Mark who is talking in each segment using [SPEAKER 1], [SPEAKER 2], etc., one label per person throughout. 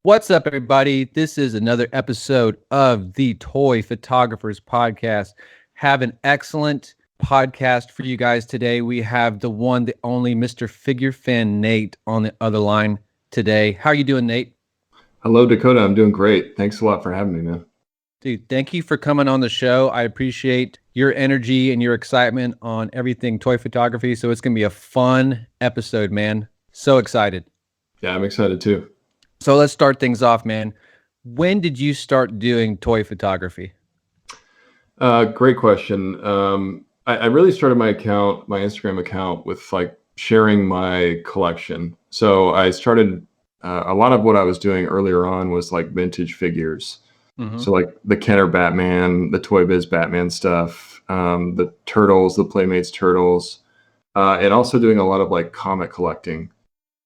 [SPEAKER 1] What's up, everybody? This is another episode of the Toy Photographers Podcast. Have an excellent podcast for you guys today. We have the one, the only Mr. Figure Fan Nate on the other line today. How are you doing, Nate?
[SPEAKER 2] Hello, Dakota. I'm doing great. Thanks a lot for having me, man.
[SPEAKER 1] Dude, thank you for coming on the show. I appreciate your energy and your excitement on everything toy photography. So it's going to be a fun episode, man. So excited.
[SPEAKER 2] Yeah, I'm excited too.
[SPEAKER 1] So let's start things off, man. When did you start doing toy photography?
[SPEAKER 2] Great question. I really started my Instagram account, with like sharing my collection. So I started a lot of what I was doing earlier on was like vintage figures. So like the Kenner Batman, the Toy Biz Batman stuff, the Turtles, the Playmates Turtles, and also doing a lot of like comic collecting.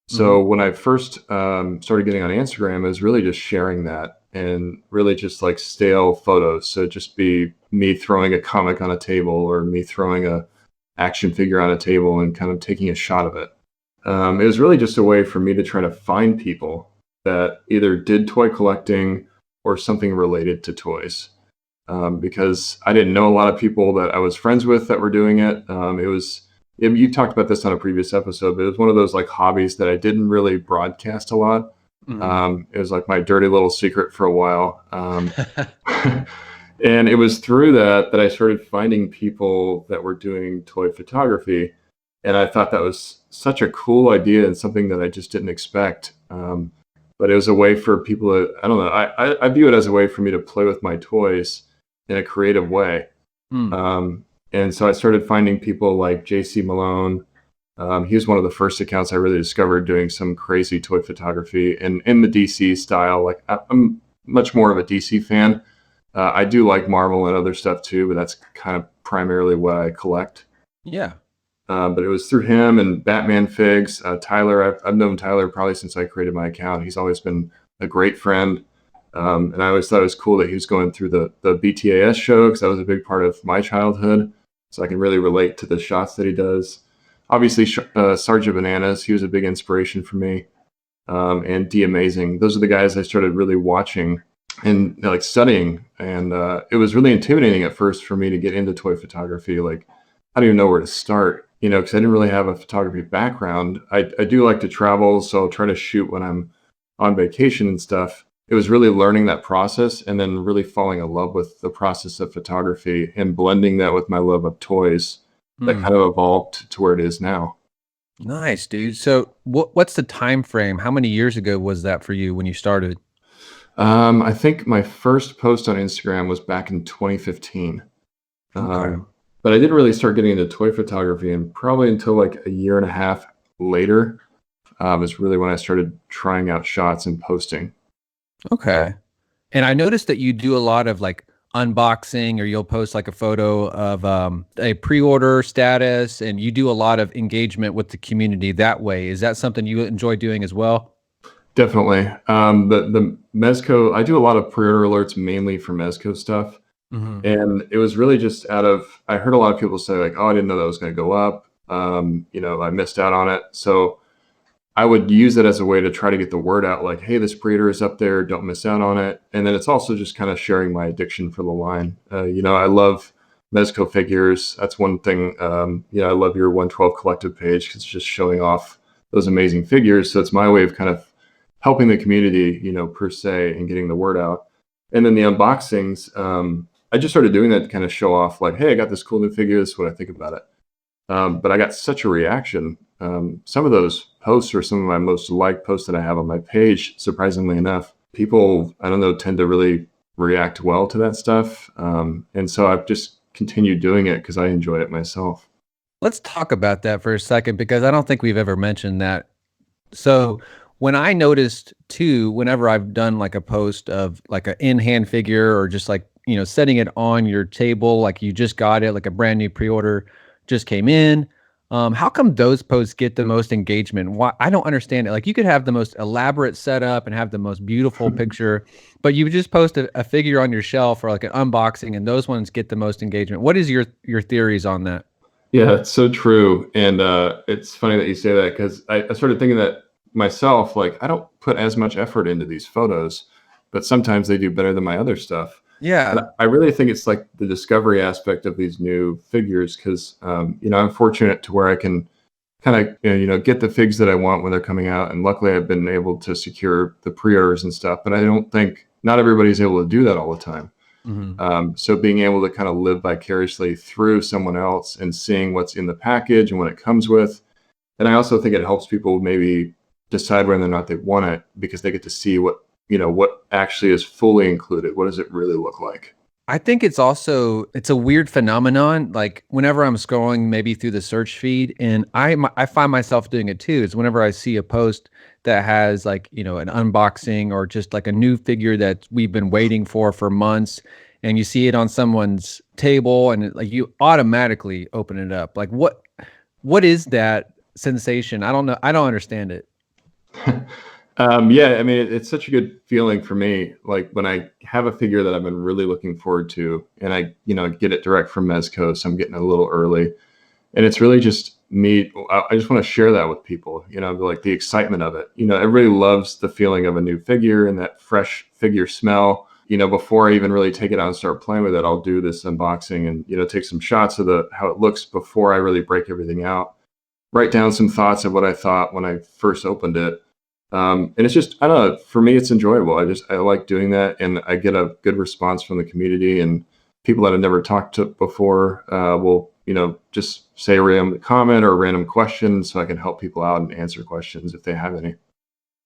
[SPEAKER 2] So when I first started getting on Instagram, it was really just sharing that and really just like stale photos. So just be me throwing a comic on a table or me throwing a action figure on a table and kind of taking a shot of it. It was really just a way for me to try to find people that either did toy collecting or something related to toys. Because I didn't know a lot of people that I was friends with that were doing it. You talked about this on a previous episode, but it was one of those like hobbies that I didn't really broadcast a lot. It was like my dirty little secret for a while. And it was through that I started finding people that were doing toy photography. And I thought that was such a cool idea and something that I just didn't expect. But it was a way for people to, I don't know, I view it as a way for me to play with my toys in a creative way. And so I started finding people like JC Malone. He was one of the first accounts I really discovered doing some crazy toy photography and in the DC style. Like I'm much more of a DC fan. I do like Marvel and other stuff too, but that's kind of primarily what I collect.
[SPEAKER 1] Yeah.
[SPEAKER 2] But it was through him and Batman Figs. Tyler, I've known Tyler probably since I created my account. He's always been a great friend. And I always thought it was cool that he was going through the BTAS show because that was a big part of my childhood. So I can really relate to the shots that he does. Obviously, Sergeant Bananas, he was a big inspiration for me. And D Amazing. Those are the guys I started really watching and like studying. And it was really intimidating at first for me to get into toy photography. Like, I don't even know where to start, because I didn't really have a photography background. I do like to travel, so I'll try to shoot when I'm on vacation and stuff. It was really learning that process and then really falling in love with the process of photography and blending that with my love of toys that kind of evolved to where it is now.
[SPEAKER 1] Nice, dude. So what's the time frame? How many years ago was that for you when you started?
[SPEAKER 2] I think my first post on Instagram was back in 2015.
[SPEAKER 1] Okay.
[SPEAKER 2] But I didn't really start getting into toy photography and probably until like a year and a half later is really when I started trying out shots and posting.
[SPEAKER 1] Okay. And I noticed that you do a lot of like unboxing, or you'll post like a photo of a pre-order status, and you do a lot of engagement with the community that way. Is that something you enjoy doing as well?
[SPEAKER 2] Definitely. The Mezco, I do a lot of pre-order alerts mainly for Mezco stuff. And it was really just I heard a lot of people say like, oh, I didn't know that was going to go up. I missed out on it. So I would use it as a way to try to get the word out, like, hey, this pre-order is up there, don't miss out on it. And then it's also just kind of sharing my addiction for the line. I love Mezco figures. That's one thing. I love your 112 collective page because it's just showing off those amazing figures. So it's my way of kind of helping the community, per se, and getting the word out. And then the unboxings, I just started doing that to kind of show off, like, hey, I got this cool new figure. This is what I think about it. But I got such a reaction. Some of those posts are some of my most liked posts that I have on my page, surprisingly enough. People, I don't know, tend to really react well to that stuff. And so I've just continued doing it because I enjoy it myself.
[SPEAKER 1] Let's talk about that for a second, because I don't think we've ever mentioned that. So when I noticed too, whenever I've done like a post of like an in-hand figure, or just like, setting it on your table, like you just got it, like a brand new pre-order just came in. How come those posts get the most engagement? Why? I don't understand it. Like, you could have the most elaborate setup and have the most beautiful picture, but you just post a figure on your shelf or like an unboxing, and those ones get the most engagement. What is your theories on that?
[SPEAKER 2] Yeah, it's so true. And it's funny that you say that because I started thinking that myself, like I don't put as much effort into these photos, but sometimes they do better than my other stuff. And
[SPEAKER 1] Yeah.
[SPEAKER 2] I really think it's like the discovery aspect of these new figures because, I'm fortunate to where I can kind of, get the figs that I want when they're coming out. And luckily I've been able to secure the pre-orders and stuff, but I don't think not everybody's able to do that all the time.
[SPEAKER 1] Mhm.
[SPEAKER 2] So being able to kind of live vicariously through someone else and seeing what's in the package and what it comes with. And I also think it helps people maybe decide whether or not they want it because they get to see what actually is fully included. What does it really look like?
[SPEAKER 1] I think it's a weird phenomenon. Like whenever I'm scrolling maybe through the search feed, and I find myself doing it too, is whenever I see a post that has like, an unboxing or just like a new figure that we've been waiting for months, and you see it on someone's table and like you automatically open it up. Like what is that sensation? I don't know. I don't understand it.
[SPEAKER 2] Yeah, I mean, it's such a good feeling for me. Like when I have a figure that I've been really looking forward to, and I, get it direct from Mezco, so I'm getting a little early, and it's really just me. I just want to share that with people. Like the excitement of it. Everybody loves the feeling of a new figure and that fresh figure smell. Before I even really take it out and start playing with it, I'll do this unboxing and take some shots of how it looks before I really break everything out. Write down some thoughts of what I thought when I first opened it. And it's just, I don't know, for me, it's enjoyable. I like doing that. And I get a good response from the community, and people that I've never talked to before will, just say a random comment or a random question so I can help people out and answer questions if they have any.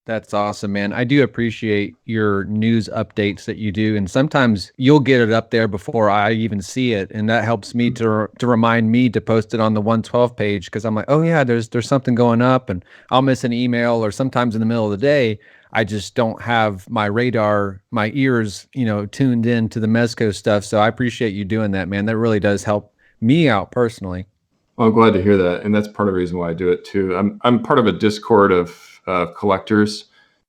[SPEAKER 1] That's awesome, man. I do appreciate your news updates that you do, and sometimes you'll get it up there before I even see it, and that helps me to remind me to post it on the 112 page because I'm like, oh yeah, there's something going up, and I'll miss an email, or sometimes in the middle of the day, I just don't have my radar, my ears, tuned in to the Mezco stuff. So I appreciate you doing that, man. That really does help me out personally.
[SPEAKER 2] Well, I'm glad to hear that. And that's part of the reason why I do it too. I'm part of a Discord of collectors,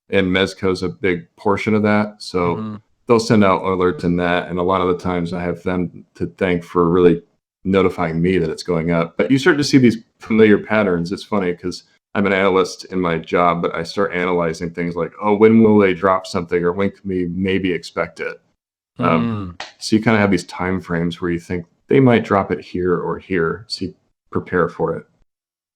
[SPEAKER 2] and Mezco's a big portion of that. So
[SPEAKER 1] Hmm.
[SPEAKER 2] they'll send out alerts in that. And a lot of the times I have them to thank for really notifying me that it's going up. But you start to see these familiar patterns. It's funny because I'm an analyst in my job, but I start analyzing things like, oh, when will they drop something, or when can we maybe expect it? Um,
[SPEAKER 1] Hmm.
[SPEAKER 2] so you kind of have these time frames where you think they might drop it here or here. So you prepare for it.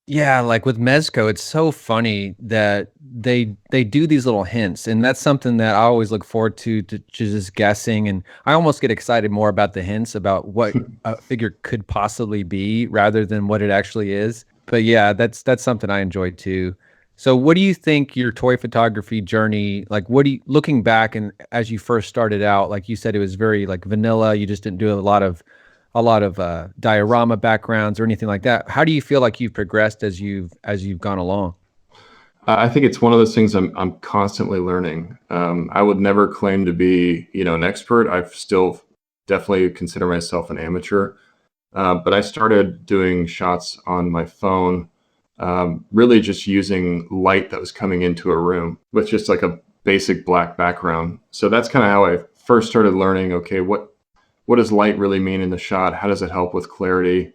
[SPEAKER 1] Yeah, like with Mezco, it's so funny that they do these little hints, and that's something that I always look forward to just guessing, and I almost get excited more about the hints about what a figure could possibly be rather than what it actually is. But yeah, that's something I enjoy too. So what do you think your toy photography journey, like what do you looking back and as you first started out, like you said it was very like vanilla, you just didn't do a lot of diorama backgrounds or anything like that. How do you feel like you've progressed as you've gone along?
[SPEAKER 2] I think it's one of those things I'm constantly learning. I would never claim to be, an expert. I still definitely consider myself an amateur. But I started doing shots on my phone, really just using light that was coming into a room with just like a basic black background. So that's kind of how I first started learning. Okay, what does light really mean in the shot? How does it help with clarity?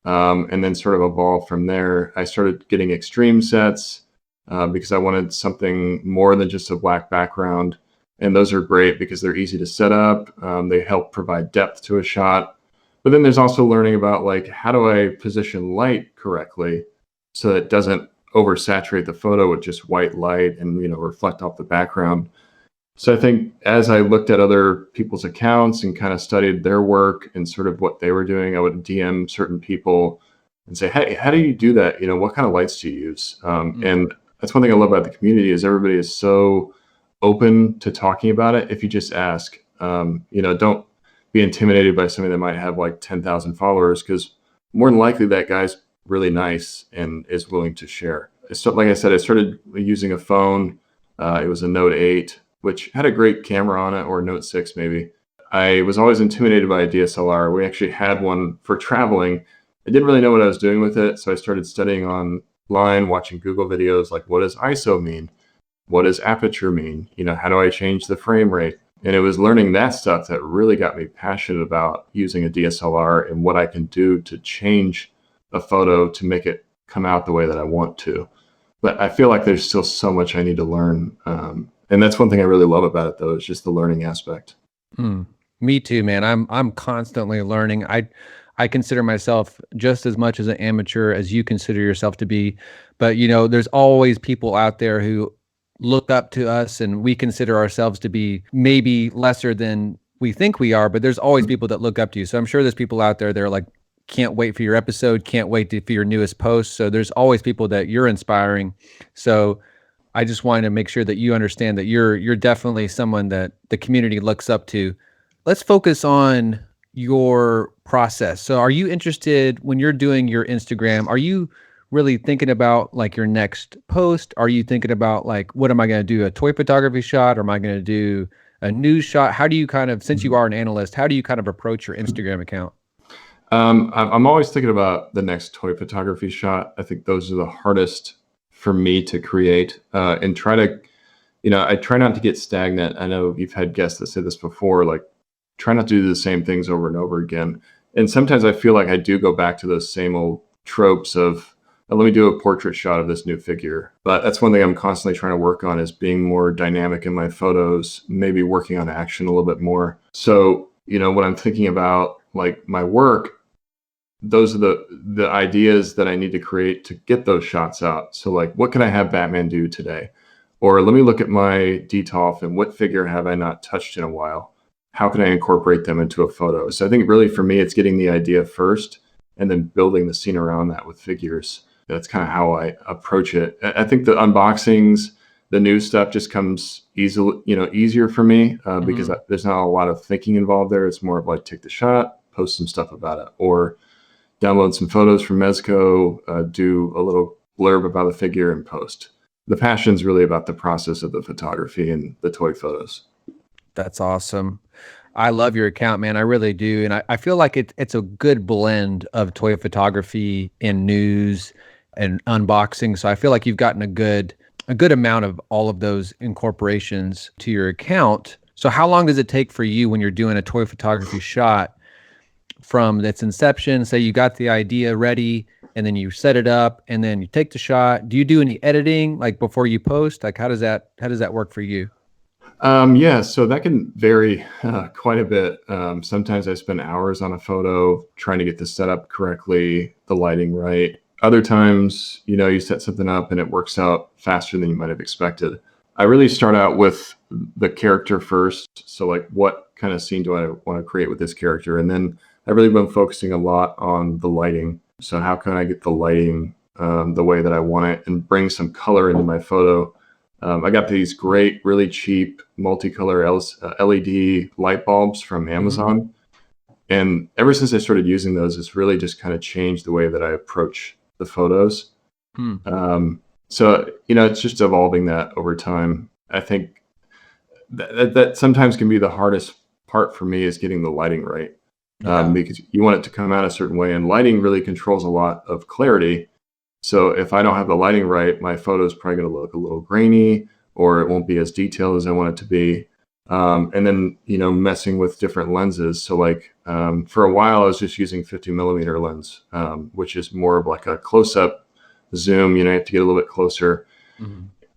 [SPEAKER 2] And then sort of evolved from there. I started getting extreme sets because I wanted something more than just a black background. And those are great because they're easy to set up. They help provide depth to a shot. But then there's also learning about like how do I position light correctly so that it doesn't oversaturate the photo with just white light and reflect off the background. So I think as I looked at other people's accounts and kind of studied their work and sort of what they were doing, I would DM certain people and say, "Hey, how do you do that? What kind of lights do you use?"
[SPEAKER 1] Mm.
[SPEAKER 2] And that's one thing I love about the community is everybody is so open to talking about it. If you just ask, don't be intimidated by somebody that might have like 10,000 followers because more than likely that guy's really nice and is willing to share. So, like I said, I started using a phone. It was a Note 8 which had a great camera on it, or Note 6 maybe. I was always intimidated by a DSLR. We actually had one for traveling. I didn't really know what I was doing with it, so I started studying online, watching Google videos like what does ISO mean? What does aperture mean? How do I change the frame rate? And it was learning that stuff that really got me passionate about using a DSLR and what I can do to change a photo to make it come out the way that I want to. but I feel like there's still so much I need to learn. And that's one thing I really love about it, though, is just the learning aspect.
[SPEAKER 1] Hmm. Me too, man. I'm constantly learning. I consider myself just as much as an amateur as you consider yourself to be, but there's always people out there who look up to us, and we consider ourselves to be maybe lesser than we think we are. But there's always people that look up to you. So I'm sure there's people out there that are like, can't wait for your episode, can't wait for your newest post. So there's always people that you're inspiring. So I just wanted to make sure that you understand that you're definitely someone that the community looks up to. Let's focus on your process. So are you interested when you're doing your Instagram, are you really thinking about like your next post? Are you thinking about like, what am I going to do, a toy photography shot? Or am I going to do a news shot? How do you kind of, since you are an analyst, how do you kind of approach your Instagram account?
[SPEAKER 2] I'm always thinking about the next toy photography shot. I think those are the hardest for me to create, and try to, I try not to get stagnant. I know you've had guests that say this before, like try not to do the same things over and over again. And sometimes I feel like I do go back to those same old tropes of, "Oh, let me do a portrait shot of this new figure." But that's one thing I'm constantly trying to work on, is being more dynamic in my photos, maybe working on action a little bit more. So, when I'm thinking about like my work, those are the ideas that I need to create to get those shots out. So like, what can I have Batman do today? Or let me look at my DTOF and what figure have I not touched in a while? How can I incorporate them into a photo? So I think really for me, it's getting the idea first and then building the scene around that with figures. That's kind of how I approach it. I think the unboxings, the new stuff just comes easier for me, because there's not a lot of thinking involved there. It's more of like, take the shot, post some stuff about it, or download some photos from Mezco, do a little blurb about the figure and post. The passion's really about the process of the photography and the toy photos.
[SPEAKER 1] That's awesome. I love your account, man. I really do. And I feel like it's a good blend of toy photography and news and unboxing. So I feel like you've gotten a good amount of all of those incorporations to your account. So how long does it take for you when you're doing a toy photography shot from its inception? Say you got the idea ready and then you set it up and then you take the shot. Do you do any editing like before you post? Like how does that work for you?
[SPEAKER 2] Yeah, so that can vary quite a bit. Sometimes I spend hours on a photo trying to get the setup correctly, the lighting right. Other times, you set something up and it works out faster than you might have expected. I really start out with the character first. So like, what kind of scene do I want to create with this character? And then I've really been focusing a lot on the lighting. So how can I get the lighting the way that I want it and bring some color into my photo? I got these great, really cheap multicolor LED light bulbs from Amazon. And ever since I started using those, it's really just kind of changed the way that I approach the photos. So, it's just evolving that over time. I think that sometimes can be the hardest part for me, is getting the lighting right. Because you want it to come out a certain way, and lighting really controls a lot of clarity. So if I don't have the lighting right, my photo is probably going to look a little grainy, or it won't be as detailed as I want it to be. And then, messing with different lenses. So like, for a while, I was just using 50mm lens, which is more of like a close-up zoom. You have to get a little bit closer.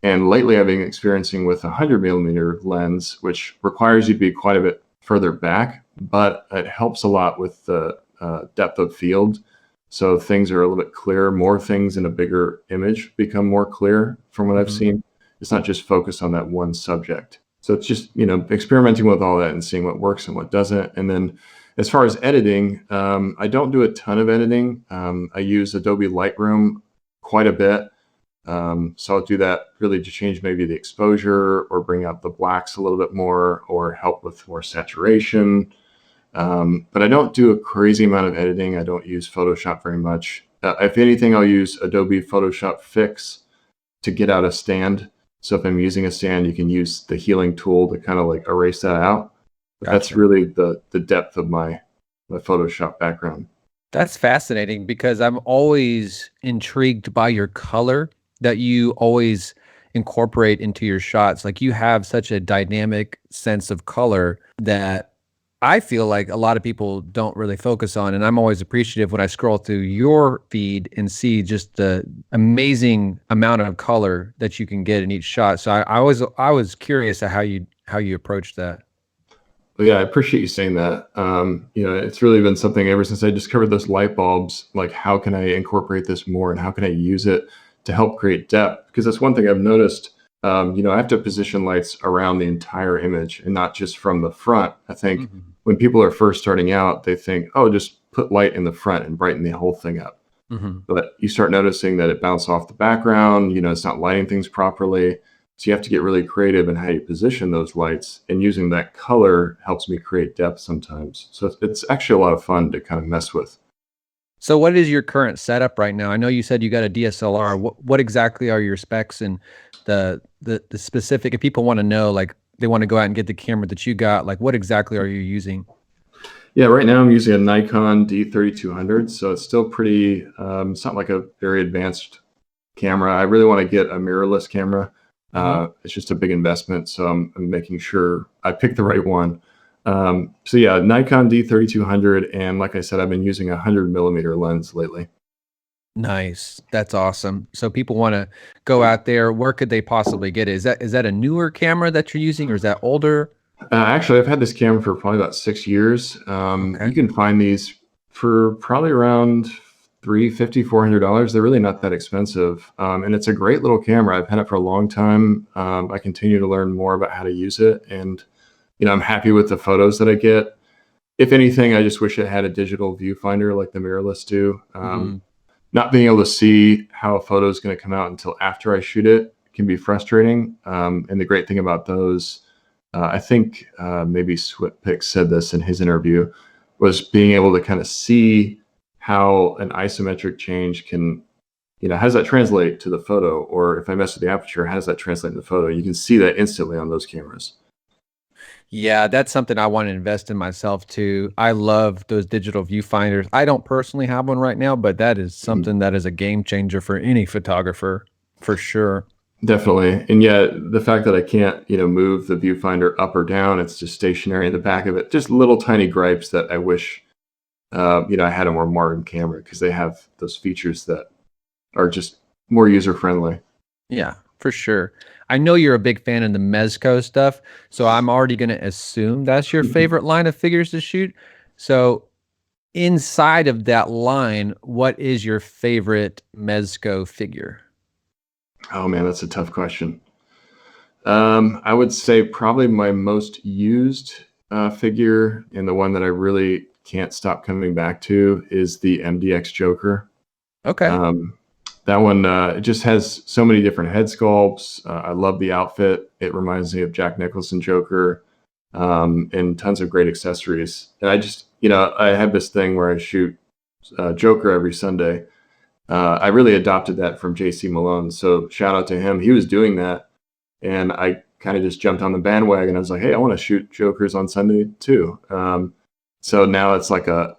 [SPEAKER 2] And lately I've been experiencing with a 100mm lens, which requires you to be quite a bit further back, but it helps a lot with the depth of field. So things are a little bit clearer. More things in a bigger image become more clear from what I've seen. It's not just focused on that one subject. So it's just, experimenting with all that and seeing what works and what doesn't. And then as far as editing, I don't do a ton of editing. I use Adobe Lightroom quite a bit. So I'll do that really to change maybe the exposure or bring out the blacks a little bit more or help with more saturation. But I don't do a crazy amount of editing. I don't use Photoshop very much. If anything, I'll use Adobe Photoshop Fix to get out a stand. So if I'm using a stand, you can use the healing tool to kind of like erase that out. But that's really the depth of my Photoshop background.
[SPEAKER 1] That's fascinating because I'm always intrigued by your color that you always incorporate into your shots. Like you have such a dynamic sense of color that I feel like a lot of people don't really focus on, and I'm always appreciative when I scroll through your feed and see just the amazing amount of color that you can get in each shot. So I was curious at how you approach that.
[SPEAKER 2] But yeah, I appreciate you saying that. It's really been something ever since I discovered those light bulbs. Like, how can I incorporate this more, and how can I use it to help create depth? Because that's one thing I've noticed. I have to position lights around the entire image and not just from the front. I think
[SPEAKER 1] Mhm.
[SPEAKER 2] when people are first starting out, they think, oh, just put light in the front and brighten the whole thing up.
[SPEAKER 1] Mhm.
[SPEAKER 2] But you start noticing that it bounces off the background, it's not lighting things properly. So you have to get really creative in how you position those lights, and using that color helps me create depth sometimes. So it's actually a lot of fun to kind of mess with.
[SPEAKER 1] So what is your current setup right now? I know you said you got a DSLR. What exactly are your specs and the specific, if people want to know, like they want to go out and get the camera that you got, like what exactly are you using?
[SPEAKER 2] Yeah, right now I'm using a Nikon D3200, so it's still pretty. It's not like a very advanced camera. I really want to get a mirrorless camera.
[SPEAKER 1] Mhm.
[SPEAKER 2] It's just a big investment, so I'm making sure I pick the right one. So yeah, Nikon D3200, and like I said, I've been using a 100 millimeter lens lately.
[SPEAKER 1] Nice. That's awesome. So people want to go out there. Where could they possibly get it? Is that a newer camera that you're using, or is that older?
[SPEAKER 2] Actually, I've had this camera for probably about 6 years. You
[SPEAKER 1] Okay.
[SPEAKER 2] can find these for probably around $350, $400. They're really not that expensive, and it's a great little camera. I've had it for a long time. I continue to learn more about how to use it, and I'm happy with the photos that I get. If anything, I just wish it had a digital viewfinder like the mirrorless do.
[SPEAKER 1] Hmm.
[SPEAKER 2] Not being able to see how a photo is going to come out until after I shoot it can be frustrating. And the great thing about those, I think maybe Switpick said this in his interview, was being able to kind of see how an isometric change can, how does that translate to the photo? Or if I mess with the aperture, how does that translate in the photo? You can see that instantly on those cameras.
[SPEAKER 1] Yeah, that's something I want to invest in myself too. I love those digital viewfinders. I don't personally have one right now, but that is
[SPEAKER 2] Mhm.
[SPEAKER 1] something that is a game changer for any photographer, for sure.
[SPEAKER 2] Definitely. And yet the fact that I can't, move the viewfinder up or down, it's just stationary in the back of it. Just little tiny gripes that I wish, I had a more modern camera, because they have those features that are just more user friendly.
[SPEAKER 1] Yeah, for sure. I know you're a big fan of the Mezco stuff, so I'm already going to assume that's your favorite line of figures to shoot. So, inside of that line, what is your favorite Mezco figure?
[SPEAKER 2] Oh man, that's a tough question. I would say probably my most used figure, and the one that I really can't stop coming back to, is the MDX Joker.
[SPEAKER 1] Okay.
[SPEAKER 2] Um, that one, it just has so many different head sculpts. I love the outfit. It reminds me of Jack Nicholson Joker, and tons of great accessories. And I just, I have this thing where I shoot Joker every Sunday. I really adopted that from JC Malone. So shout out to him. He was doing that, and I kind of just jumped on the bandwagon. I was like, hey, I want to shoot Jokers on Sunday too. So now it's like a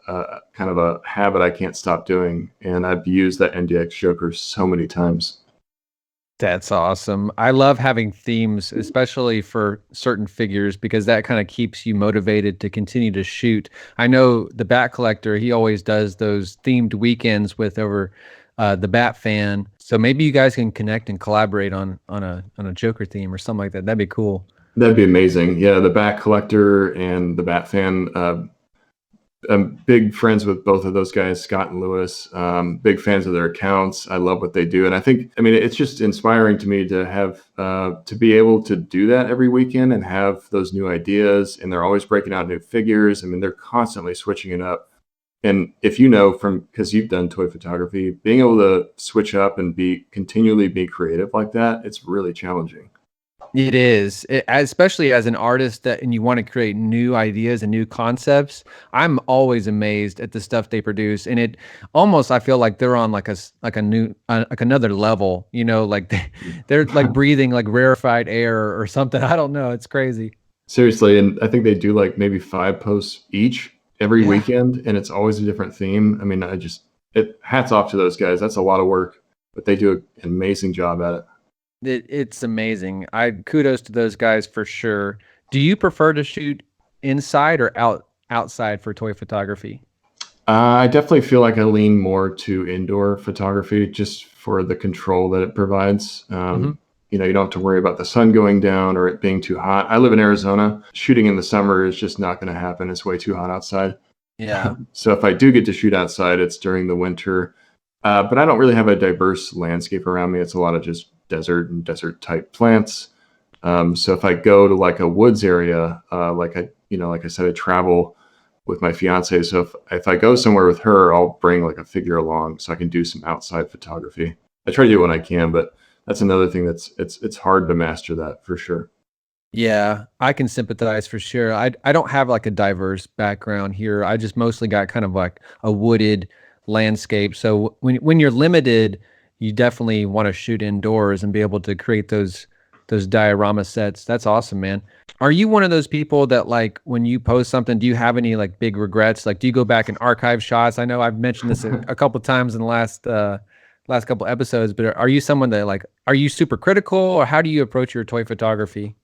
[SPEAKER 2] kind of a habit I can't stop doing, and I've used that NDX Joker so many times.
[SPEAKER 1] That's awesome. I love having themes, especially for certain figures, because that kind of keeps you motivated to continue to shoot. I know the Bat Collector, he always does those themed weekends with over the Bat Fan. So maybe you guys can connect and collaborate on a Joker theme or something like that. That'd be cool.
[SPEAKER 2] That'd be amazing. Yeah, the Bat Collector and the Bat Fan. I'm big friends with both of those guys, Scott and Lewis. Big fans of their accounts. I love what they do, and I mean, it's just inspiring to me to have to be able to do that every weekend and have those new ideas. And they're always breaking out new figures. I mean, they're constantly switching it up. And if from, because you've done toy photography, being able to switch up and continually be creative like that, it's really challenging.
[SPEAKER 1] It is, especially as an artist and you want to create new ideas and new concepts. I'm always amazed at the stuff they produce, and it almost I feel like they're on like a new like another level. Like they're like breathing like rarefied air or something. I don't know. It's crazy.
[SPEAKER 2] Seriously, and I think they do like maybe 5 posts each every
[SPEAKER 1] Yeah.
[SPEAKER 2] weekend, and it's always a different theme. I mean, hats off to those guys. That's a lot of work, but they do an amazing job at it.
[SPEAKER 1] It's amazing. I kudos to those guys for sure. Do you prefer to shoot inside or outside for toy photography?
[SPEAKER 2] I definitely feel like I lean more to indoor photography just for the control that it provides.
[SPEAKER 1] Hmm.
[SPEAKER 2] You know, you don't have to worry about the sun going down or it being too hot. I live in Arizona. Shooting in the summer is just not going to happen. It's way too hot outside.
[SPEAKER 1] Yeah.
[SPEAKER 2] So if I do get to shoot outside, it's during the winter. But I don't really have a diverse landscape around me. It's a lot of just desert and desert type plants. So if I go to like a woods area, like I said, I travel with my fiance. So if I go somewhere with her, I'll bring like a figure along so I can do some outside photography. I try to do it when I can, but that's another thing it's hard to master that for sure.
[SPEAKER 1] Yeah, I can sympathize for sure. I don't have like a diverse background here. I just mostly got kind of like a wooded landscape. So when you're limited, you definitely want to shoot indoors and be able to create those diorama sets. That's awesome, man. Are you one of those people that like when you post something, do you have any like big regrets? Like do you go back and archive shots? I know I've mentioned this a couple times in the last couple episodes, but are you someone that like are you super critical or how do you approach your toy photography?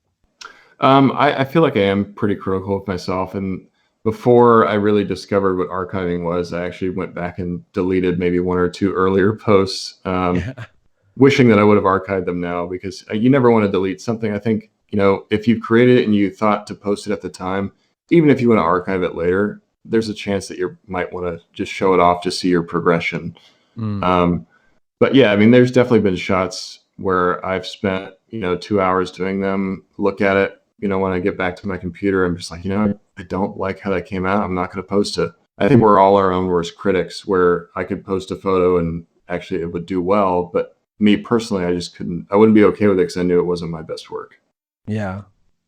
[SPEAKER 2] I feel like I am pretty critical of myself. And before I really discovered what archiving was, I actually went back and deleted maybe one or two earlier posts,
[SPEAKER 1] Yeah.
[SPEAKER 2] wishing that I would have archived them now because you never want to delete something. I think, you know, if you've created it and you thought to post it at the time, even if you want to archive it later, there's a chance that you might want to just show it off to see your progression.
[SPEAKER 1] Mm.
[SPEAKER 2] Um, but yeah, I mean, there's definitely been shots where I've spent, 2 hours doing them, look at it, when I get back to my computer, I'm just like, I don't like how that came out. I'm not going to post it. I think we're all our own worst critics where I could post a photo and actually it would do well. But me personally, I wouldn't be okay with it because I knew it wasn't my best work.
[SPEAKER 1] Yeah,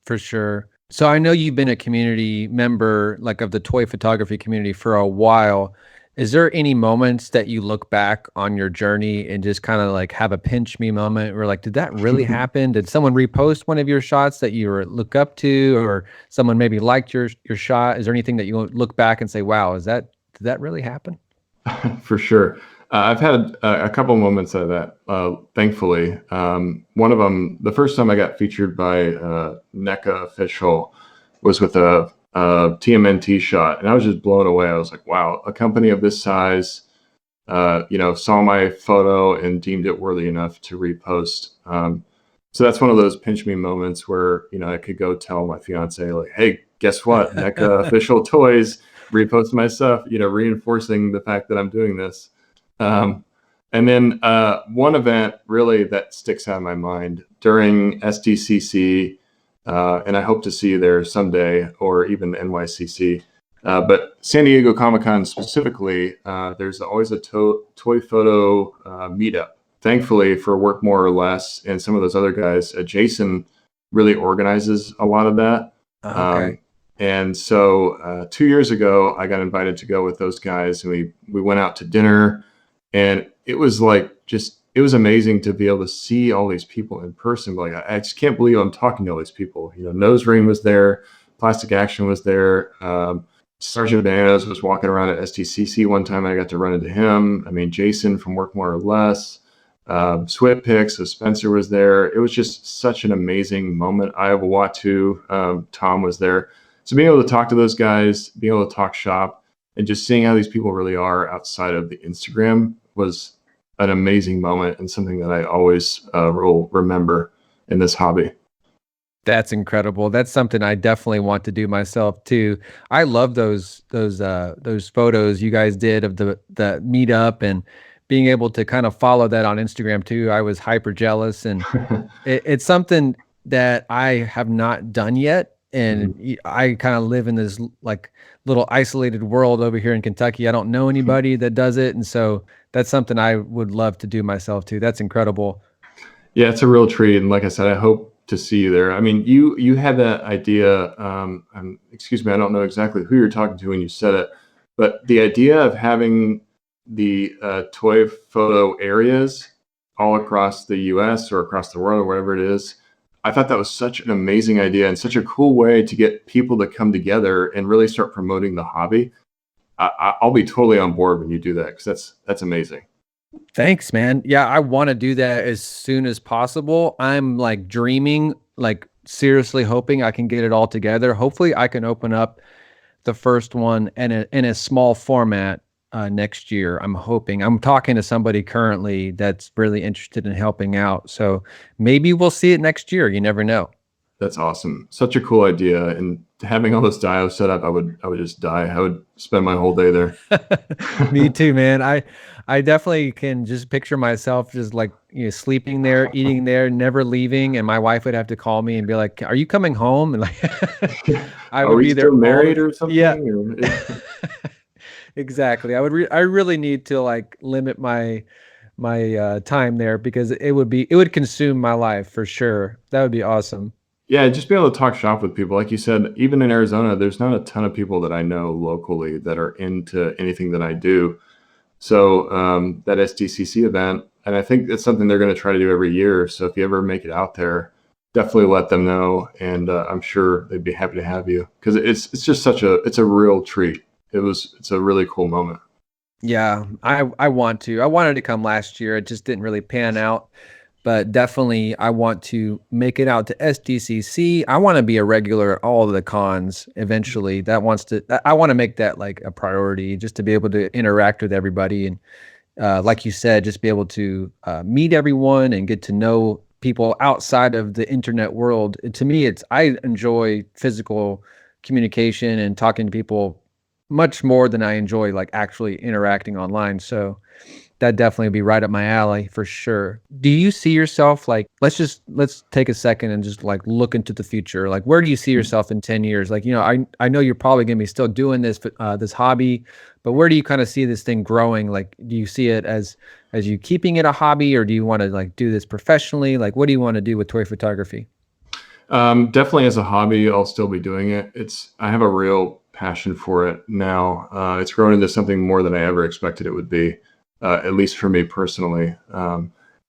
[SPEAKER 1] for sure. So I know you've been a community member, like of the toy photography community for a while. Is there any moments that you look back on your journey and just kind of like have a pinch me moment where like, did that really happen? Did someone repost one of your shots that you look up to, or someone maybe liked your shot? Is there anything that you look back and say, wow, did that really happen?
[SPEAKER 2] For sure. I've had a couple moments of that, thankfully. One of them, the first time I got featured by NECA official was with a TMNT shot. And I was just blown away. I was like, wow, a company of this size, saw my photo and deemed it worthy enough to repost. So that's one of those pinch me moments where, I could go tell my fiance, like, hey, guess what? NECA official toys repost my stuff, reinforcing the fact that I'm doing this. And then one event really that sticks out in my mind during SDCC, and I hope to see you there someday, or even NYCC. But San Diego Comic-Con specifically, there's always a toy photo meetup. Thankfully, for Work More or Less and some of those other guys, Jason really organizes a lot of that.
[SPEAKER 1] Okay.
[SPEAKER 2] And so 2 years ago, I got invited to go with those guys, and we went out to dinner, and it was like it was amazing to be able to see all these people in person. Like I just can't believe I'm talking to all these people. Nose Ring was there, Plastic Action was there, Sergeant Bananas was walking around at STCC one time. I got to run into him. I mean, Jason from Work More or Less, Sweat Picks, so Spencer was there. It was just such an amazing moment. Iowa Watu, Tom was there. So being able to talk to those guys, being able to talk shop, and just seeing how these people really are outside of the Instagram was an amazing moment and something that I always will remember in this hobby.
[SPEAKER 1] That's incredible. That's something I definitely want to do myself too. I love those photos you guys did of the meetup and being able to kind of follow that on Instagram too. I was hyper jealous, and it's something that I have not done yet. And
[SPEAKER 2] Mhm.
[SPEAKER 1] I kind of live in this like little isolated world over here in Kentucky. I don't know anybody that does it, and so that's something I would love to do myself too. That's incredible.
[SPEAKER 2] Yeah, it's a real treat, and like I said, I hope to see you there. I mean, you had that idea. Excuse me, I don't know exactly who you're talking to when you said it, but the idea of having the toy photo areas all across the U.S. or across the world or wherever it is, I thought that was such an amazing idea and such a cool way to get people to come together and really start promoting the hobby. I'll be totally on board when you do that because that's amazing.
[SPEAKER 1] Thanks, man. Yeah, I want to do that as soon as possible. I'm like dreaming, like seriously hoping I can get it all together. Hopefully, I can open up the first one in a small format next year. I'm hoping. I'm talking to somebody currently that's really interested in helping out. So maybe we'll see it next year. You never know.
[SPEAKER 2] That's awesome. Such a cool idea. And having all those diodes set up, I would just die. I would spend my whole day there.
[SPEAKER 1] Me too, man. I definitely can just picture myself just like, sleeping there, eating there, never leaving, and my wife would have to call me and be like, "Are you coming home?" And like I
[SPEAKER 2] Are
[SPEAKER 1] would
[SPEAKER 2] we
[SPEAKER 1] be there
[SPEAKER 2] still
[SPEAKER 1] all
[SPEAKER 2] married
[SPEAKER 1] the
[SPEAKER 2] or
[SPEAKER 1] yeah.
[SPEAKER 2] something?
[SPEAKER 1] Exactly. I really need to like limit my time there because it would consume my life for sure. That would be awesome.
[SPEAKER 2] Yeah, just be able to talk shop with people. Like you said, even in Arizona, there's not a ton of people that I know locally that are into anything that I do. So that SDCC event, and I think it's something they're going to try to do every year. So if you ever make it out there, definitely let them know, and I'm sure they'd be happy to have you because it's just it's a real treat. It's a really cool moment.
[SPEAKER 1] Yeah, I want to. I wanted to come last year. It just didn't really pan out. But definitely I want to make it out to SDCC. I want to be a regular at all of the cons eventually. I want to make that like a priority just to be able to interact with everybody. And like you said, just be able to meet everyone and get to know people outside of the internet world. And to me, I enjoy physical communication and talking to people much more than I enjoy like actually interacting online. So that'd definitely be right up my alley for sure. Do you see yourself like let's take a second and just like look into the future. Like where do you see yourself in 10 years? Like, I know you're probably going to be still doing this hobby, but where do you kind of see this thing growing? Like do you see it as you keeping it a hobby, or do you want to like do this professionally? Like what do you want to do with toy photography?
[SPEAKER 2] Definitely as a hobby, I'll still be doing it. I have a real passion for it now. It's grown into something more than I ever expected it would be, at least for me personally.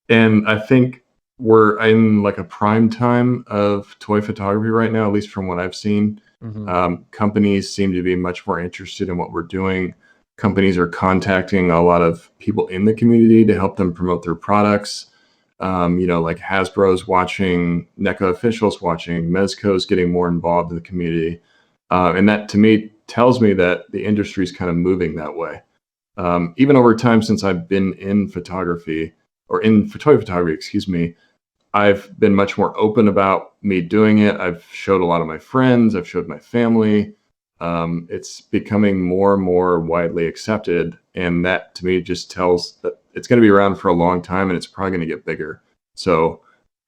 [SPEAKER 2] And I think we're in like a prime time of toy photography right now, at least from what I've seen.
[SPEAKER 1] Hmm.
[SPEAKER 2] Companies seem to be much more interested in what we're doing. Companies are contacting a lot of people in the community to help them promote their products. Like Hasbro's watching, NECA officials watching, Mezco's getting more involved in the community. And that to me tells me that the industry is kind of moving that way. Even over time since I've been in photography or in toy photography, excuse me, I've been much more open about me doing it. I've showed a lot of my friends, I've showed my family. It's becoming more and more widely accepted. And that to me just tells that it's going to be around for a long time and it's probably going to get bigger. So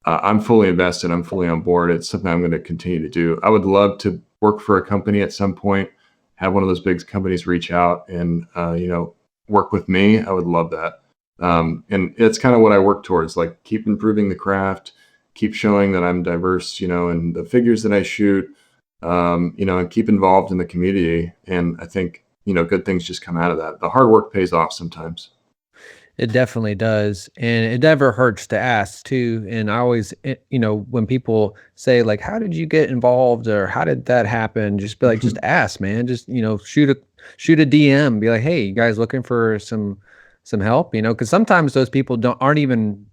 [SPEAKER 2] I'm fully invested. I'm fully on board. It's something I'm going to continue to do. I would love to work for a company at some point, have one of those big companies reach out and, work with me. I would love that. And it's kind of what I work towards, like keep improving the craft, keep showing that I'm diverse, in the figures that I shoot, and keep involved in the community. And I think, good things just come out of that. The hard work pays off sometimes.
[SPEAKER 1] It definitely does. And it never hurts to ask too. And I always, when people say like, how did you get involved or how did that happen? Just be like, just ask, man. Just, shoot a DM, be like, hey, you guys looking for some help, because sometimes those people aren't even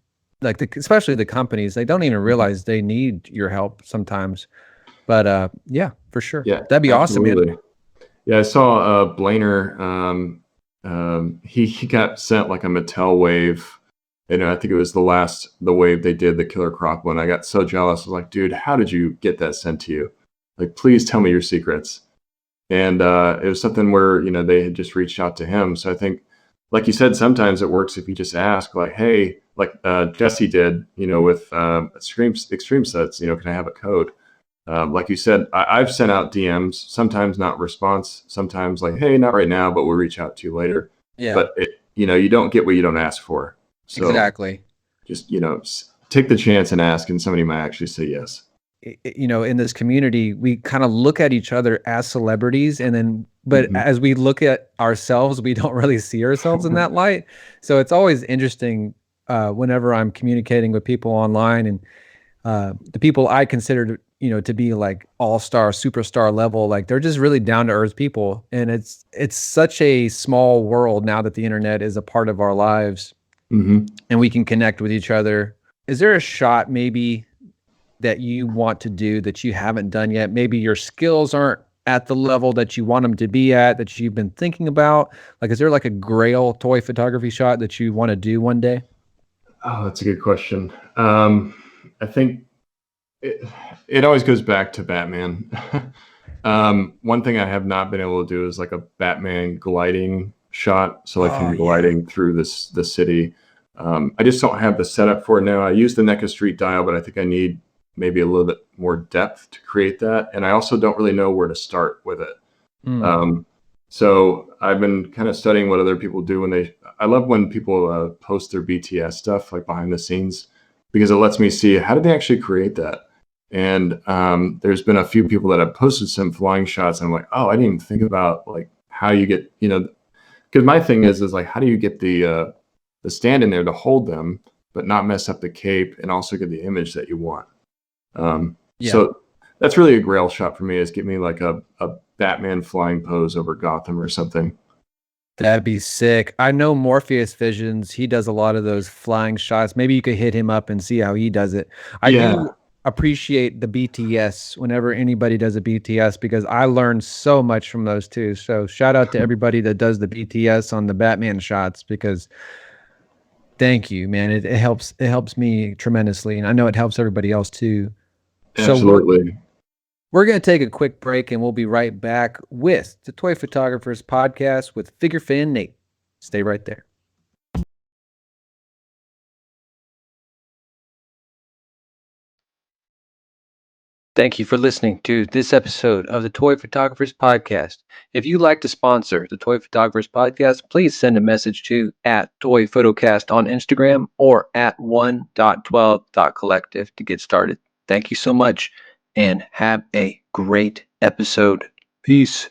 [SPEAKER 1] like especially the companies, they don't even realize they need your help sometimes. But yeah, for sure.
[SPEAKER 2] Yeah,
[SPEAKER 1] That'd be awesome, man.
[SPEAKER 2] absolutely. Yeah, I saw Blainer. He got sent like a Mattel wave. I think it was the wave they did, the Killer Croc one. I got so jealous. I was like, dude, how did you get that sent to you? Like, please tell me your secrets. And it was something where they had just reached out to him. So I think, like you said, sometimes it works if you just ask, like, hey, like Jesse did, with extreme sets. Can I have a code? Like you said, I've sent out DMs, sometimes not response, sometimes like, hey, not right now, but we'll reach out to you later.
[SPEAKER 1] Yeah,
[SPEAKER 2] But you don't get what you don't ask for. So
[SPEAKER 1] exactly.
[SPEAKER 2] just, take the chance and ask, and somebody might actually say yes.
[SPEAKER 1] In this community, we kind of look at each other as celebrities, and then, but
[SPEAKER 2] Hmm.
[SPEAKER 1] as we look at ourselves, we don't really see ourselves in that light. So it's always interesting whenever I'm communicating with people online, and the people I consider to be like all-star, superstar level, like they're just really down to earth people. And it's such a small world now that the internet is a part of our lives
[SPEAKER 2] Hmm.
[SPEAKER 1] and we can connect with each other. Is there a shot maybe that you want to do that you haven't done yet? Maybe your skills aren't at the level that you want them to be at, that you've been thinking about? Like, is there like a Grail toy photography shot that you want to do one day?
[SPEAKER 2] Oh, that's a good question. I think it always goes back to Batman. One thing I have not been able to do is like a Batman gliding shot. So like
[SPEAKER 1] Oh,
[SPEAKER 2] him
[SPEAKER 1] yeah.
[SPEAKER 2] gliding through the city. I just don't have the setup for it now. I use the NECA street dial, but I think I need maybe a little bit more depth to create that. And I also don't really know where to start with it.
[SPEAKER 1] Mm.
[SPEAKER 2] So I've been kind of studying what other people do I love when people post their BTS stuff, like behind the scenes, because it lets me see how did they actually create that. And there's been a few people that have posted some flying shots, and I'm like, oh, I didn't even think about like how you get, because my thing is like, how do you get the stand in there to hold them, but not mess up the cape and also get the image that you want.
[SPEAKER 1] Yeah.
[SPEAKER 2] So that's really a Grail shot for me, is get me like a Batman flying pose over Gotham or something.
[SPEAKER 1] That'd be sick. I know Morpheus Visions, he does a lot of those flying shots. Maybe you could hit him up and see how he does it. I
[SPEAKER 2] Yeah,
[SPEAKER 1] do appreciate the BTS whenever anybody does a BTS, because I learned so much from those too. So shout out to everybody that does the BTS on the Batman shots, because thank you, man. It helps me tremendously, and I know it helps everybody else too. So
[SPEAKER 2] absolutely.
[SPEAKER 1] we're going to take a quick break, and we'll be right back with the Toy Photographers Podcast with Figure Fan Nate. Stay right there. Thank you for listening to this episode of the Toy Photographers Podcast. If you'd like to sponsor the Toy Photographers Podcast, please send a message to @ToyPhotoCast on Instagram or @1.12.collective to get started. Thank you so much, and have a great episode. Peace.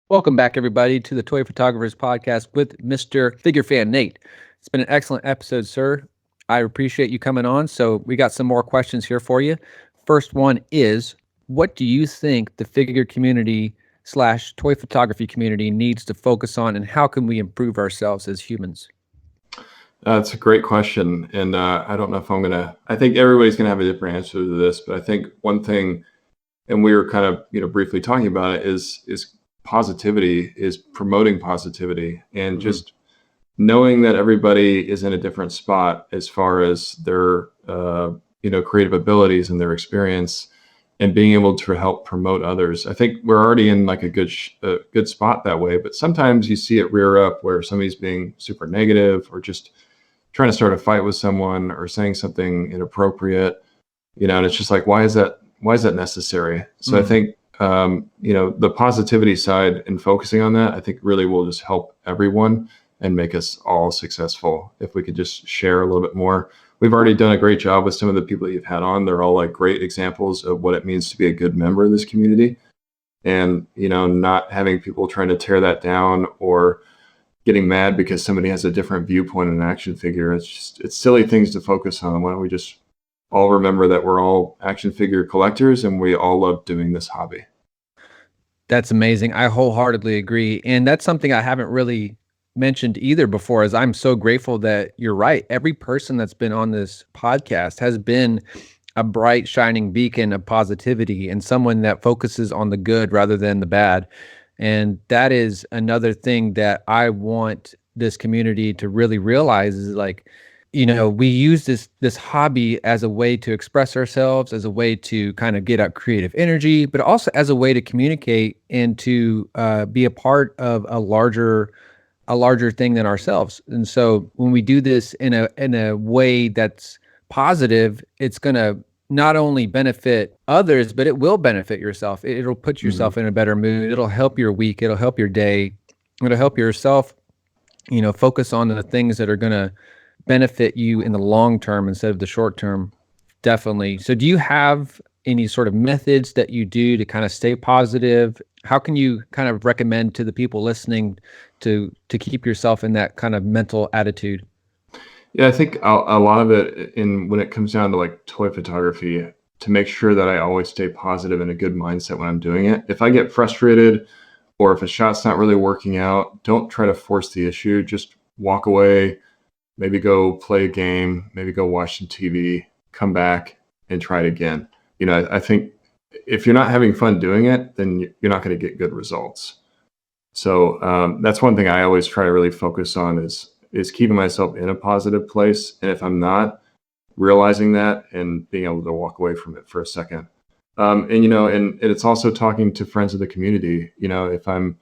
[SPEAKER 1] Welcome back, everybody, to the Toy Photographers Podcast with Mr. Figure Fan Nate. It's been an excellent episode, sir. I appreciate you coming on. So we got some more questions here for you. First one is, what do you think the figure community / toy photography community needs to focus on, and how can we improve ourselves as humans?
[SPEAKER 2] That's a great question. And I don't know if I think everybody's going to have a different answer to this, but I think one thing, and we were kind of, briefly talking about it, is positivity, is promoting positivity, and just knowing that everybody is in a different spot as far as their, creative abilities and their experience, and being able to help promote others. I think we're already in like a good spot that way, but sometimes you see it rear up where somebody's being super negative, or just trying to start a fight with someone, or saying something inappropriate, and it's just like, why is that necessary? So I think, the positivity side and focusing on that, I think really will just help everyone and make us all successful if we could just share a little bit more. We've already done a great job with some of the people that you've had on. They're all like great examples of what it means to be a good member of this community, and, not having people trying to tear that down, or getting mad because somebody has a different viewpoint in an action figure. It's silly things to focus on. Why don't we just all remember that we're all action figure collectors, and we all love doing this hobby?
[SPEAKER 1] That's amazing. I wholeheartedly agree. And that's something I haven't really mentioned either before, is I'm so grateful that you're right. Every person that's been on this podcast has been a bright, shining beacon of positivity, and someone that focuses on the good rather than the bad. And that is another thing that I want this community to really realize, is like, we use this hobby as a way to express ourselves, as a way to kind of get out creative energy, but also as a way to communicate and to be a part of a larger thing than ourselves. And so when we do this in a way that's positive, it's going to not only benefit others, but it will benefit yourself. It'll put yourself in a better mood. It'll help your week. It'll help your day. It'll help yourself, focus on the things that are going to benefit you in the long term instead of the short term. Definitely. So do you have any sort of methods that you do to kind of stay positive? How can you kind of recommend to the people listening to keep yourself in that kind of mental attitude?
[SPEAKER 2] Yeah, I think a lot of it, when it comes down to like toy photography, to make sure that I always stay positive and a good mindset when I'm doing it. If I get frustrated, or if a shot's not really working out, don't try to force the issue. Just walk away, maybe go play a game, maybe go watch some TV, come back and try it again. I think if you're not having fun doing it, then you're not going to get good results. So that's one thing I always try to really focus on is keeping myself in a positive place. And if I'm not, realizing that and being able to walk away from it for a second. And it's also talking to friends of the community. If I'm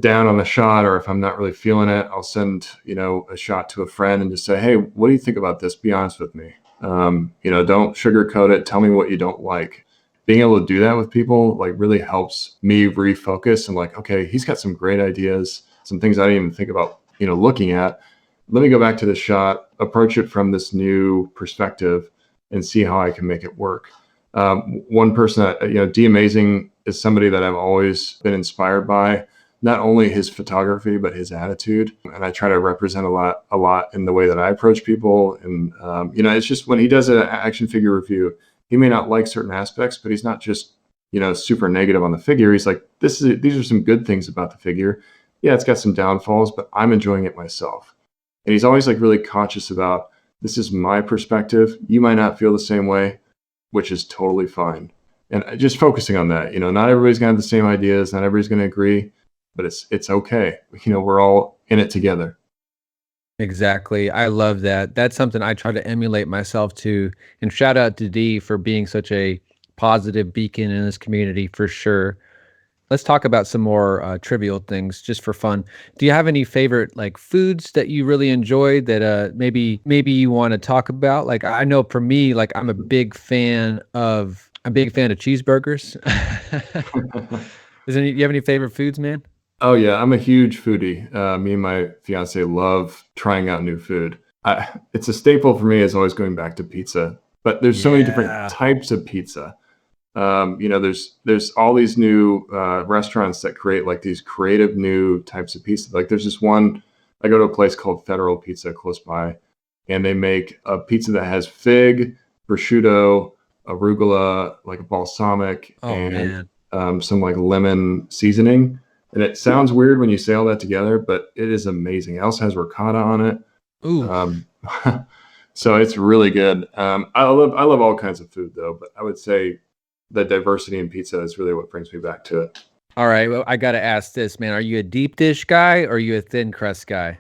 [SPEAKER 2] down on a shot or if I'm not really feeling it, I'll send, a shot to a friend and just say, hey, what do you think about this? Be honest with me. Don't sugarcoat it. Tell me what you don't like. Being able to do that with people like really helps me refocus and like, okay, he's got some great ideas, some things I didn't even think about, looking at. Let me go back to the shot, approach it from this new perspective and see how I can make it work. One person that, D Amazing is somebody that I've always been inspired by, not only his photography, but his attitude. And I try to represent a lot in the way that I approach people. And, it's just when he does an action figure review, he may not like certain aspects, but he's not just, super negative on the figure. He's like, these are some good things about the figure. Yeah, it's got some downfalls, but I'm enjoying it myself. And he's always like really conscious about, this is my perspective. You might not feel the same way, which is totally fine. And just focusing on that, not everybody's gonna have the same ideas. Not everybody's going to agree, but it's okay. We're all in it together.
[SPEAKER 1] Exactly. I love that. That's something I try to emulate myself to. And shout out to D for being such a positive beacon in this community for sure. Let's talk about some more trivial things just for fun. Do you have any favorite like foods that you really enjoy that maybe you want to talk about? Like I know for me, like I'm a big fan of cheeseburgers. Do you have any favorite foods, man?
[SPEAKER 2] Oh yeah, I'm a huge foodie. Me and my fiance love trying out new food. It's a staple for me is always going back to pizza, but there's so many different types of pizza. There's all these new restaurants that create like these creative new types of pizza. Like there's this one, I go to a place called Federal Pizza close by, and they make a pizza that has fig, prosciutto, arugula, like a balsamic, and some like lemon seasoning. And it sounds weird when you say all that together, but it is amazing. It also has ricotta on it.
[SPEAKER 1] Ooh.
[SPEAKER 2] So it's really good. I love all kinds of food though, but I would say the diversity in pizza is really what brings me back to it.
[SPEAKER 1] All right. Well, I got to ask this, man. Are you a deep dish guy or are you a thin crust guy?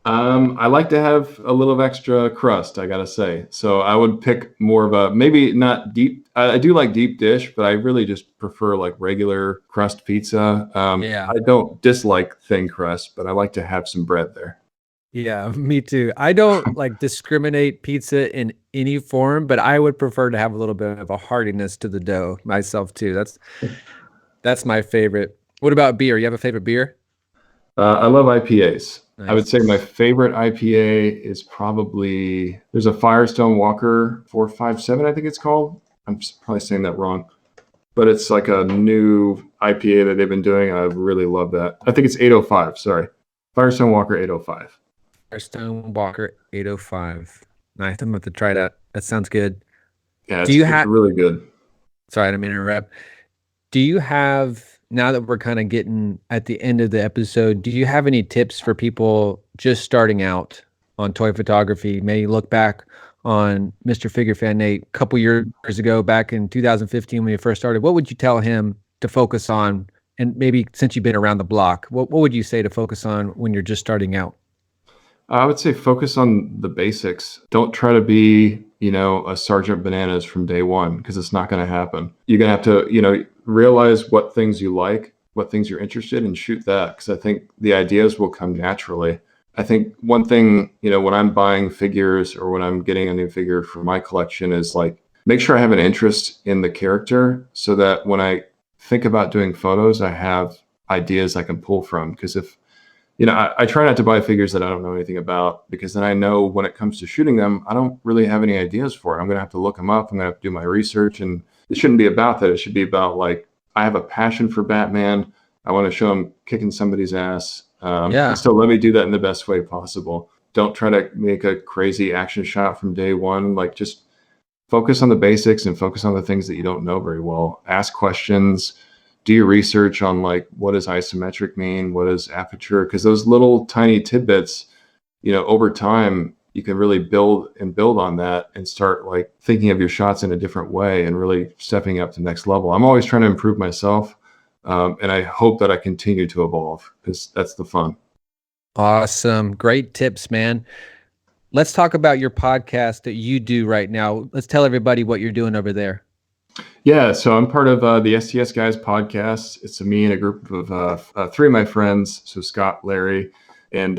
[SPEAKER 2] I like to have a little extra crust, I gotta say. So I would pick more of a, maybe not deep. I do like deep dish, but I really just prefer like regular crust pizza. I don't dislike thin crust, but I like to have some bread there.
[SPEAKER 1] Yeah, me too. I don't like discriminate pizza in any form, but I would prefer to have a little bit of a hardiness to the dough myself too. That's my favorite. What about beer? You have a favorite beer?
[SPEAKER 2] I love IPAs.
[SPEAKER 1] Nice.
[SPEAKER 2] I would say my favorite IPA is probably, there's a Firestone Walker 457, I think it's called. I'm probably saying that wrong, but it's like a new IPA that they've been doing. I really love that. I think it's 805. Sorry. Firestone Walker 805.
[SPEAKER 1] Firestone Walker 805. Nice. I'm going to try that. That sounds good.
[SPEAKER 2] Yeah, it's really good.
[SPEAKER 1] Sorry, I didn't mean to interrupt. Do you have, now that we're kind of getting at the end of the episode, do you have any tips for people just starting out on toy photography? Maybe look back on Mr. Figure Fan Nate a couple years ago, back in 2015 when you first started. What would you tell him to focus on? And maybe since you've been around the block, what would you say to focus on when you're just starting out?
[SPEAKER 2] I would say focus on the basics. Don't try to be, a Sergeant Bananas from day one, because it's not going to happen. You're going to have to, realize what things you like, what things you're interested in, and shoot that. Because I think the ideas will come naturally. I think one thing, when I'm buying figures or when I'm getting a new figure for my collection is like, make sure I have an interest in the character so that when I think about doing photos, I have ideas I can pull from. Because if, I try not to buy figures that I don't know anything about, because then I know when it comes to shooting them, I don't really have any ideas for it. I'm going to have to look them up. I'm going to have to do my research, and it shouldn't be about that. It should be about like, I have a passion for Batman. I want to show him kicking somebody's ass. And so let me do that in the best way possible. Don't try to make a crazy action shot from day one. Like just focus on the basics and focus on the things that you don't know very well. Ask questions. Do your research on like, what does isometric mean? What is aperture? Because those little tiny tidbits, over time, you can really build on that and start like thinking of your shots in a different way and really stepping up to the next level. I'm always trying to improve myself. And I hope that I continue to evolve because that's the fun.
[SPEAKER 1] Awesome. Great tips, man. Let's talk about your podcast that you do right now. Let's tell everybody what you're doing over there.
[SPEAKER 2] Yeah, so I'm part of the STS Guys podcast. It's me and a group of three of my friends, so Scott, Larry, and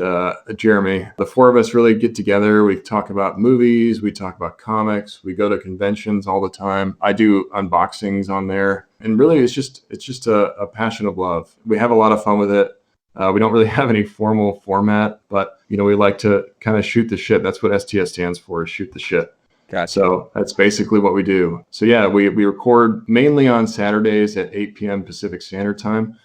[SPEAKER 2] Jeremy. The four of us really get together. We talk about movies, we talk about comics, we go to conventions all the time. I do unboxings on there, and really, it's just a passion of love. We have a lot of fun with it. We don't really have any formal format, but we like to kind of shoot the shit. That's what STS stands for, is shoot the shit.
[SPEAKER 1] Gotcha.
[SPEAKER 2] So that's basically what we do. So yeah, we record mainly on Saturdays at 8 p.m. Pacific Standard Time.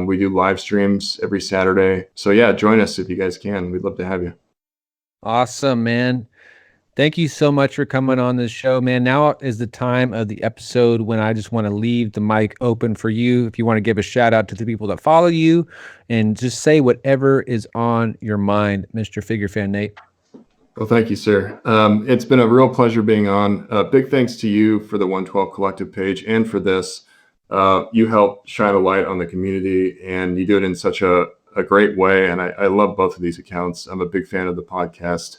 [SPEAKER 2] We do live streams every Saturday. So yeah, join us if you guys can. We'd love to have you.
[SPEAKER 1] Awesome, man. Thank you so much for coming on this show, man. Now is the time of the episode when I just want to leave the mic open for you. If you want to give a shout out to the people that follow you and just say whatever is on your mind, Mr. Figure Fan Nate.
[SPEAKER 2] Well, thank you, sir. It's been a real pleasure being on. Big thanks to you for the 112 Collective page and for this. You help shine a light on the community, and you do it in such a great way. And I love both of these accounts. I'm a big fan of the podcast.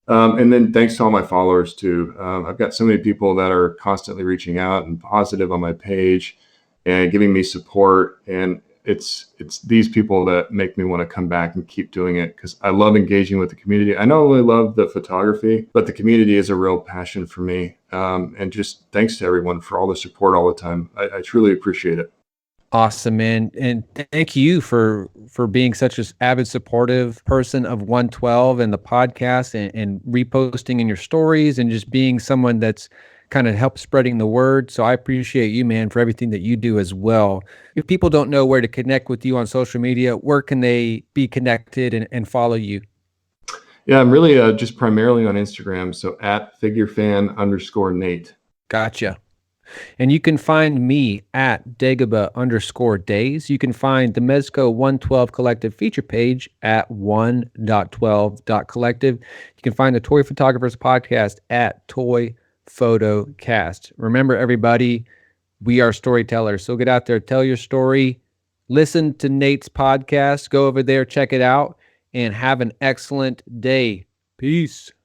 [SPEAKER 2] And then thanks to all my followers, too. I've got so many people that are constantly reaching out and positive on my page and giving me support. And it's these people that make me want to come back and keep doing it, because I love engaging with the community. I not only love the photography, but the community is a real passion for me. And just thanks to everyone for all the support all the time. I truly appreciate it.
[SPEAKER 1] Awesome, man. And thank you for being such an avid supportive person of 112 and the podcast, and reposting in your stories, and just being someone that's kind of help spreading the word. So I appreciate you, man, for everything that you do as well. If people don't know where to connect with you on social media, where can they be connected and follow you?
[SPEAKER 2] Yeah, I'm really just primarily on Instagram. So at figurefan_Nate.
[SPEAKER 1] Gotcha. And you can find me at Dagobah_days. You can find the Mezco 112 Collective feature page at 1.12.collective. You can find the Toy Photographers Podcast at ToyPhotoCast. Remember, everybody, we are storytellers. So get out there, tell your story, listen to Nate's podcast, go over there, check it out, and have an excellent day. Peace.